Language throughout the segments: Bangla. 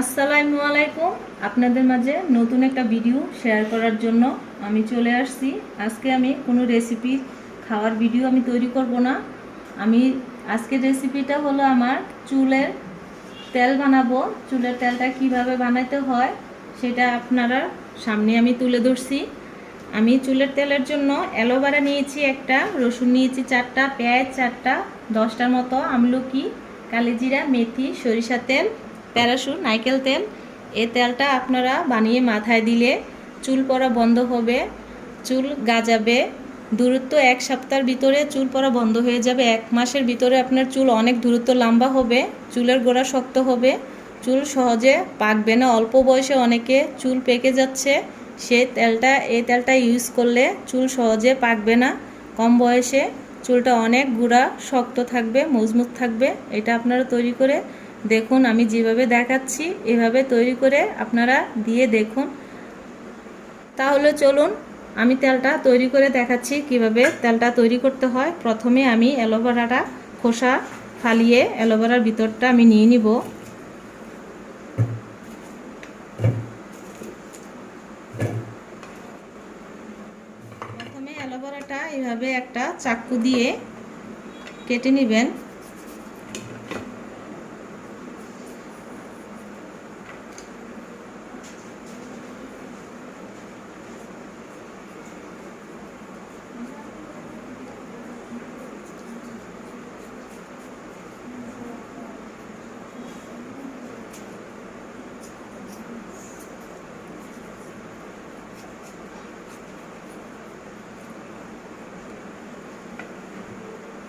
আসসালামু আলাইকুম। আপনাদের মাঝে নতুন একটা ভিডিও শেয়ার করার জন্য আমি চলে আসছি। আজকে আমি কোনো রেসিপি খাওয়ার ভিডিও আমি তৈরি করব না। আজকের রেসিপিটা হলো আমার চুলের তেল বানাবো। চুলের তেলটা কিভাবে বানাইতে হয় সেটা আপনারা সামনে আমি তুলে ধরছি। আমি চুলের তেলের জন্য অ্যালোভেরা নিয়েছি একটা, রসুন নিয়েছি 4টা, পেঁয়াজ 4টা, 10টার মতো আমলকি, কালিজিরা, মেথি, সরিষা তেল, প্যারাশুট, নারকেল তেল। এই তেলটা আপনারা বানিয়ে মাথায় দিলে চুল পড়া বন্ধ হবে, চুল গাজাবে। দূরত্ব 1 সপ্তাহের ভিতরে চুল পড়া বন্ধ হয়ে যাবে। 1 মাসের ভিতরে আপনার চুল অনেক দূরত্ব লম্বা হবে, চুলের গোড়া শক্ত হবে, চুল সহজে পাকবে না। অল্প বয়সে অনেকে চুল পেকে যাচ্ছে, এই তেলটা ইউজ করলে চুল সহজে পাকবে না। কম বয়সে চুলটা অনেক গুঁড়া শক্ত থাকবে, মজবুত থাকবে। এটা আপনারা তৈরি করে দেখুন, আমি যেভাবে দেখাচ্ছি এভাবে তৈরি করে আপনারা দিয়ে দেখুন। তাহলে চলুন আমি তেলটা তৈরি করে দেখাচ্ছি কিভাবে তেলটা তৈরি করতে হয়। প্রথমে আমি অ্যালোভেরাটা খোসা ফালিয়ে অ্যালোভেরার ভিতরটা আমি নিয়ে নিব। প্রথমে অ্যালোভেরাটা এভাবে একটা চাকু দিয়ে কেটে নেবেন।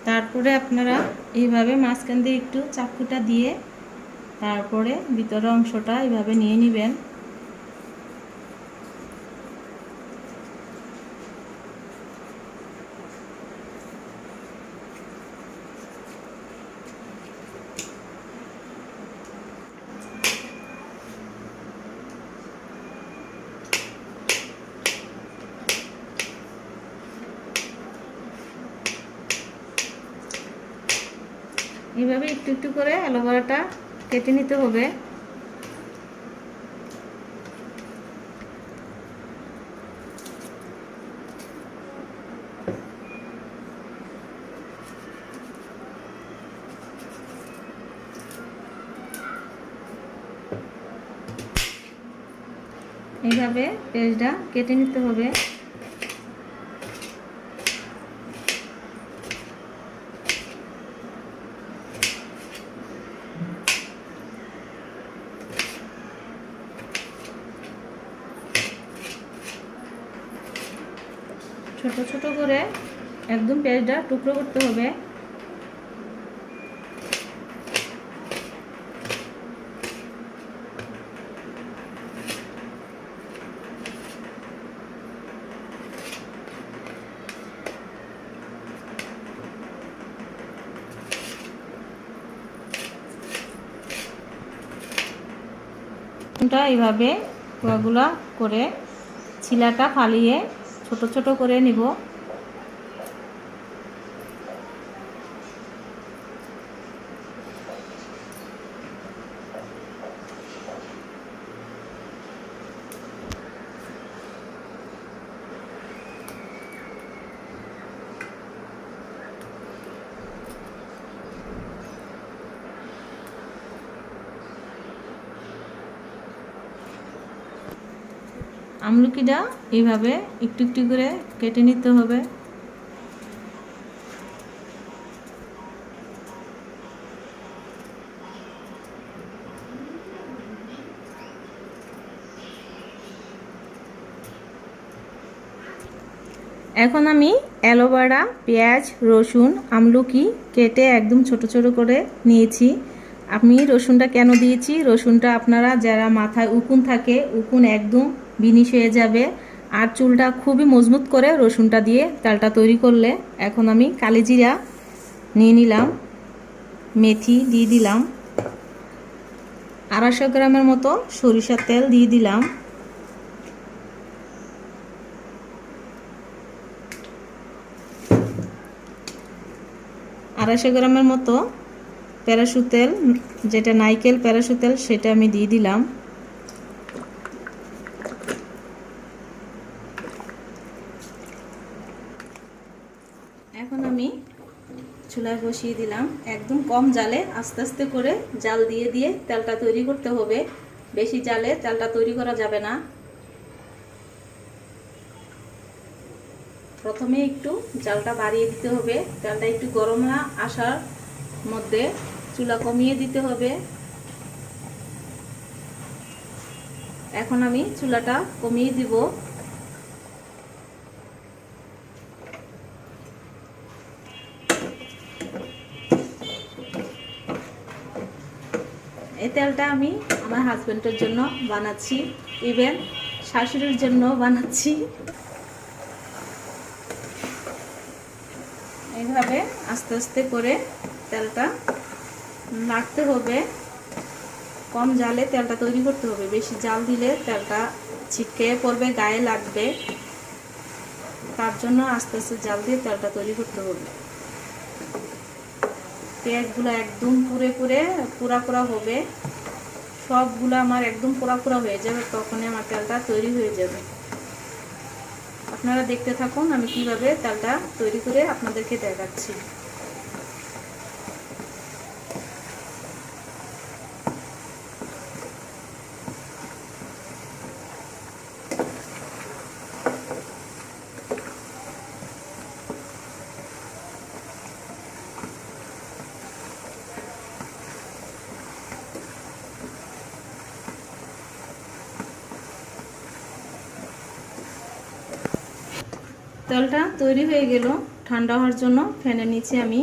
তারপরে আপনারা এইভাবে মাঝখান দিয়ে একটু চাকুটা দিয়ে তারপরে ভিতরের অংশটা এইভাবে নিয়ে নেবেন। এইভাবে একটু একটু করে অ্যালোভেরাটা কেটে নিতে হবে। এইভাবে পেঁয়াজটা কেটে নিতে হবে। ছোট ছোট করে একদম পেঁয়াজটা টুকরো করতে হবে। এইভাবে কোয়াগুলা করে ছিলাটা ফালিয়ে ছোট ছোট করে নিব। আমলকিটা এইভাবে একটু একটু করে কেটে নিতে হবে। এখন আমি অ্যালোভেরা, পেঁয়াজ, রসুন, আমলকি কেটে একদম ছোট ছোট করে নিয়েছি। আমি রসুনটা কেন দিয়েছি, রসুনটা আপনারা যারা মাথায় উকুন থাকে, উকুন একদম বিনিশ হয়ে যাবে আর চুলটা খুবই মজবুত করে রসুনটা দিয়ে তেলটা তৈরি করলে। এখন আমি কালিজিরা নিয়ে নিলাম, মেথি দিয়ে দিলাম, 250 গ্রামের মতো সরিষার তেল দিয়ে দিলাম, 250 গ্রামের মতো প্যারাশুট তেল, যেটা নারকেল প্যারাশুট তেল, সেটা আমি দিয়ে দিলাম। এখন আমি চুলায় বসিয়ে দিলাম। একদম কম জালে আস্তে আস্তে করে জাল দিয়ে দিয়ে তেলটা তৈরি করতে হবে। বেশি জালে তেলটা তৈরি করা যাবে না। প্রথমে একটু জালটা বাড়িয়ে দিতে হবে। তেলটা একটু গরম আসার মধ্যে চুলা কমিয়ে দিতে হবে। এখন আমি চুলাটা কমিয়ে দিব। এই তেলটা আমি আমার হাজবেন্ডের জন্য বানাচ্ছি, ইভেন শাশুড়ির জন্য বানাচ্ছি। এইভাবে আস্তে আস্তে করে তেলটা নাড়তে হবে। কম জালে তেলটা তৈরি করতে হবে। বেশি জাল দিলে তেলটা ছিটকে পড়বে, গায়ে লাগবে। তার জন্য আস্তে আস্তে জাল দিয়ে তেলটা তৈরি করতে হবে। পেঁয়াজগুলো একদম পুরা হবে। সবগুলো আমার একদম পুরা হয়ে যাবে, তখনই আমার তেলটা তৈরি হয়ে যাবে। আপনারা দেখতে থাকুন আমি কিভাবে তেলটা তৈরি করে আপনাদেরকে দেখাচ্ছি। তেলটা তৈরি হয়ে গেল। ঠান্ডা হওয়ার জন্য ফ্যানের নিচে আমি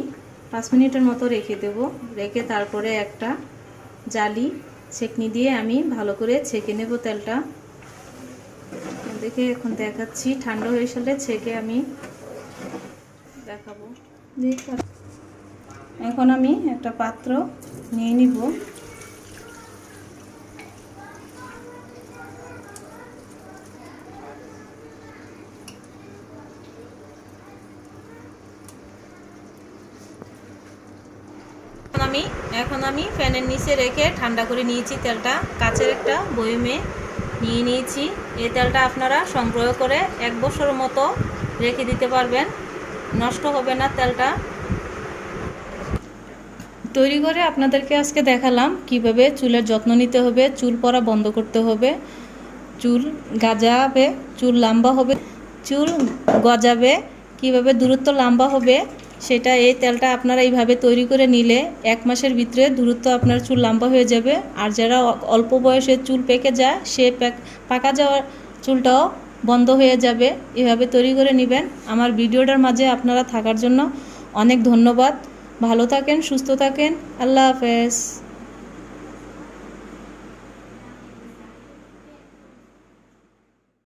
5 মিনিটের মতো রেখে দেব। রেখে তারপরে একটা জালি ছেঁকনি দিয়ে আমি ভালো করে ছেঁকে নেব তেলটা। দেখে এখন দেখাচ্ছি। ঠান্ডা হয়ে গেলে ছেঁকে আমি দেখাবো। এখন আমি একটা পাত্র নিয়ে নিব। এখন আমি ফ্যানের নিচে রেখে ঠান্ডা করে নিয়েছি তেলটা। কাচের একটা বয়মে নিয়ে নিয়েছি। এই তেলটা আপনারা সংগ্রহ করে 1 বছর মতো রেখে দিতে পারবেন, নষ্ট হবে না তেলটা। তৈরি করে আপনাদেরকে আজকে দেখালাম কিভাবে চুলের যত্ন নিতে হবে। চুল পড়া বন্ধ করতে হবে, চুল গাজাবে, চুল লম্বা হবে, চুল গজাবে, কিভাবে দূরত্ব লম্বা হবে সেটা এই তেলটা আপনারা এইভাবে তৈরি করে নিলে 1 মাসের ভিতরে দূরত্ব আপনার চুল লম্বা হয়ে যাবে। আর যারা অল্প বয়সে চুল পেকে যায়, সে পাকা যাওয়ার চুলটাও বন্ধ হয়ে যাবে। এভাবে তৈরি করে নেবেন। আমার ভিডিওটার মাঝে আপনারা থাকার জন্য অনেক ধন্যবাদ। ভালো থাকেন, সুস্থ থাকেন। আল্লাহ হাফেজ।